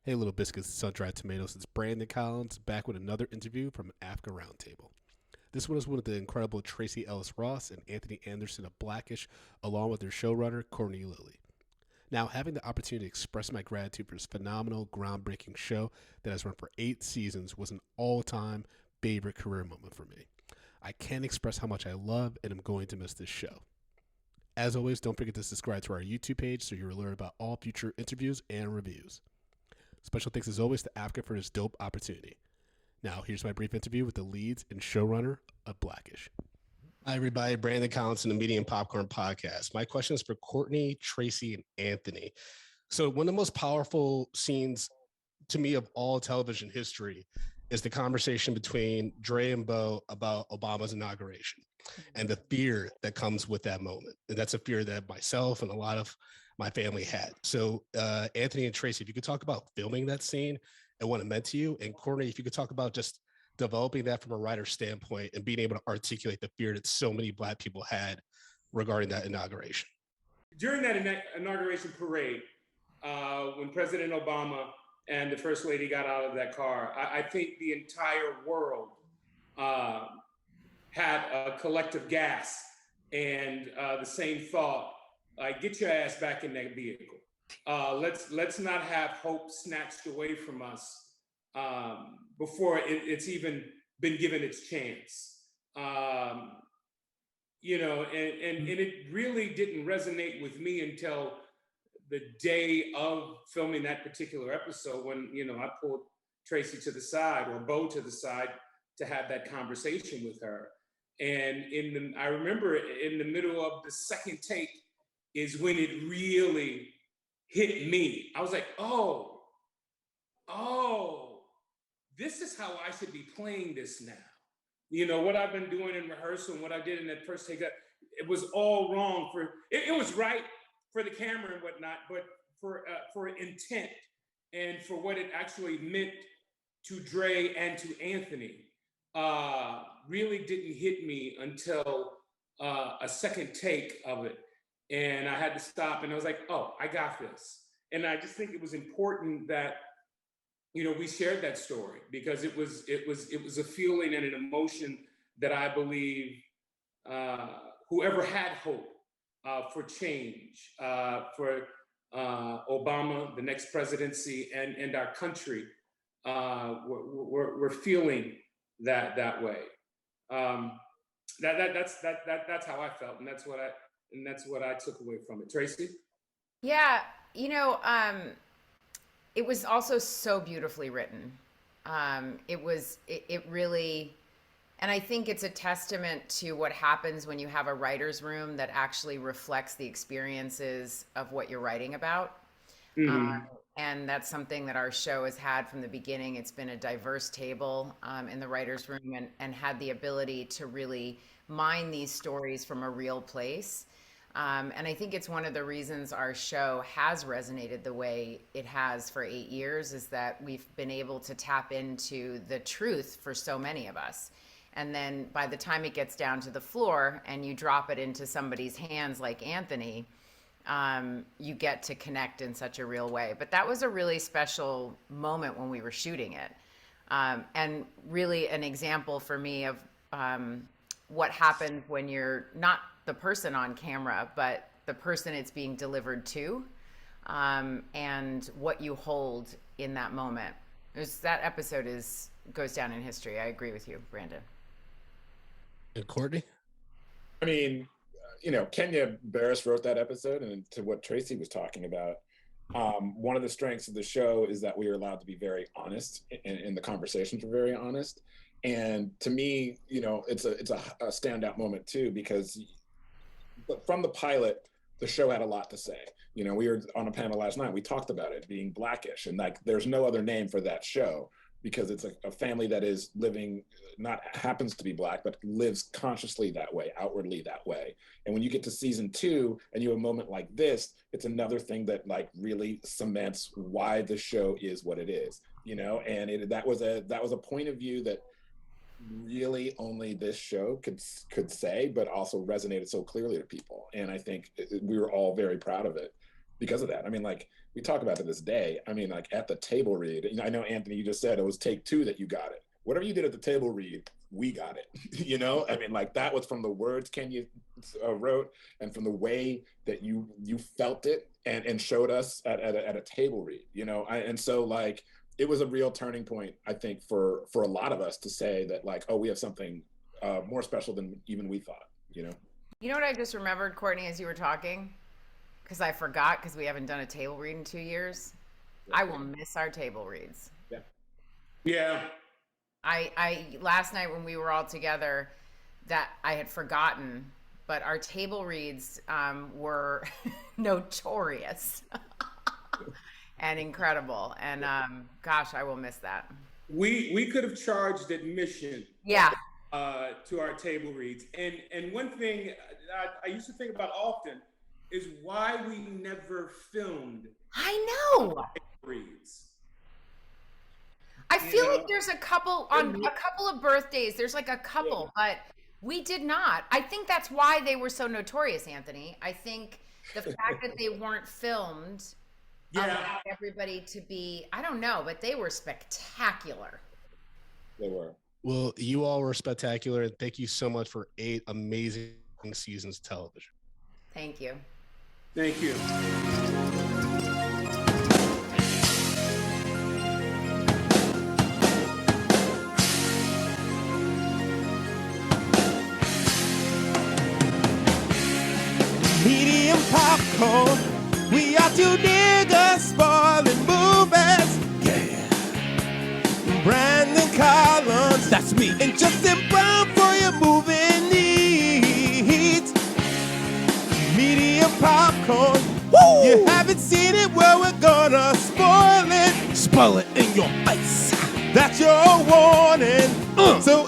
Hey, little biscuits and sun-dried tomatoes. It's Brandon Collins back with another interview from an Africa Roundtable. This one is with the incredible Tracee Ellis Ross and Anthony Anderson of Blackish, along with their showrunner Courtney Lilly. Now, having the opportunity to express my gratitude for this phenomenal, groundbreaking show that has run for 8 seasons was an all-time favorite career moment for me. I can't express how much I love and am going to miss this show. As always, don't forget to subscribe to our YouTube page so you're alerted about all future interviews and reviews. Special thanks as always to Africa for this dope opportunity. Now, here's my brief interview with the leads and showrunner of Blackish. Hi, everybody. Brandon Collins in the Media and Popcorn Podcast. My question is for Courtney, Tracee, and Anthony. So, one of the most powerful scenes to me of all television history is the conversation between Dre and Bo about Obama's inauguration and the fear that comes with that moment. And that's a fear that myself and a lot of my family had. So, Anthony and Tracee, if you could talk about filming that scene and what it meant to you, and Courtney, if you could talk about just developing that from a writer's standpoint and being able to articulate the fear that so many Black people had regarding that inauguration. During that inauguration parade, when President Obama and the First Lady got out of that car, I think the entire world had a collective gasp and the same thought: like, get your ass back in that vehicle. Let's not have hope snatched away from us before it's even been given its chance. And it really didn't resonate with me until the day of filming that particular episode when, I pulled Tracee to the side, or Bo to the side, to have that conversation with her. And I remember in the middle of the second take is when it really hit me. I was like, oh, this is how I should be playing this now. What I've been doing in rehearsal and what I did in that first take, it was all wrong. It was right for the camera and whatnot, but for intent and for what it actually meant to Dre and to Anthony, really didn't hit me until a second take of it. And I had to stop, and I was like, oh, I got this. And I just think it was important that we shared that story, because it was a feeling and an emotion that I believe whoever had hope for change, for Obama, the next presidency, and our country, we're feeling that way. That's how I felt, and that's what I took away from it. Tracee? Yeah, you know, it was also so beautifully written. It really, and I think it's a testament to what happens when you have a writer's room that actually reflects the experiences of what you're writing about. Mm-hmm. And that's something that our show has had from the beginning. It's been a diverse table in the writer's room, and had the ability to really mine these stories from a real place. And I think it's one of the reasons our show has resonated the way it has for 8 years, is that we've been able to tap into the truth for so many of us. And then by the time it gets down to the floor and you drop it into somebody's hands like Anthony, you get to connect in such a real way. But that was a really special moment when we were shooting it. And really an example for me of what happens when you're not the person on camera, but the person it's being delivered to, and what you hold in that moment. That episode goes down in history. I agree with you, Brandon. And Courtney? I mean, Kenya Barris wrote that episode, and to what Tracee was talking about, one of the strengths of the show is that we are allowed to be very honest, and the conversations were very honest. And to me, it's a standout moment too, because from the pilot, the show had a lot to say. We were on a panel last night. We talked about it being Blackish, and like, there's no other name for that show, because it's a family that is living, not happens to be Black, but lives consciously that way, outwardly that way. And when you get to season 2 and you have a moment like this, it's another thing that like really cements why the show is what it is, and that was a point of view that really only this show could say, but also resonated so clearly to people. And I think we were all very proud of it. because of that. I mean, like, we talk about it to this day. I mean, like, at the table read, you know, I know, Anthony, you just said it was take 2 that you got it. Whatever you did at the table read, we got it. You know, I mean, like, that was from the words Kenya wrote and from the way that you felt it and showed us at a table read, you know. And so, like, it was a real turning point, I think, for a lot of us to say that, like, oh, we have something more special than even we thought, you know. You know what I just remembered, Courtney, as you were talking? Because I forgot, because we haven't done a table read in 2 years. Yeah. I will miss our table reads. Yeah. Yeah. I last night when we were all together, that I had forgotten, but our table reads were notorious and incredible. And gosh, I will miss that. We could have charged admission. Yeah. To our table reads. And one thing I used to think about often is why we never filmed I know. table reads. I feel like there's a couple on a couple of birthdays. There's like a couple, but we did not. I think that's why they were so notorious, Anthony. I think the fact that they weren't filmed allowed everybody to be, I don't know, but they were spectacular. They were. Well, you all were spectacular, and thank you so much for 8 amazing seasons of television. Thank you. Thank you. Medium popcorn, we are 2 niggas spoiling movies. Yeah. Brandon Collins, that's me, and Justin Brown for your movie needs. Medium popcorn, woo! You haven't seen it, well, we're gonna spoil it. Spoil it in your face. That's your warning. So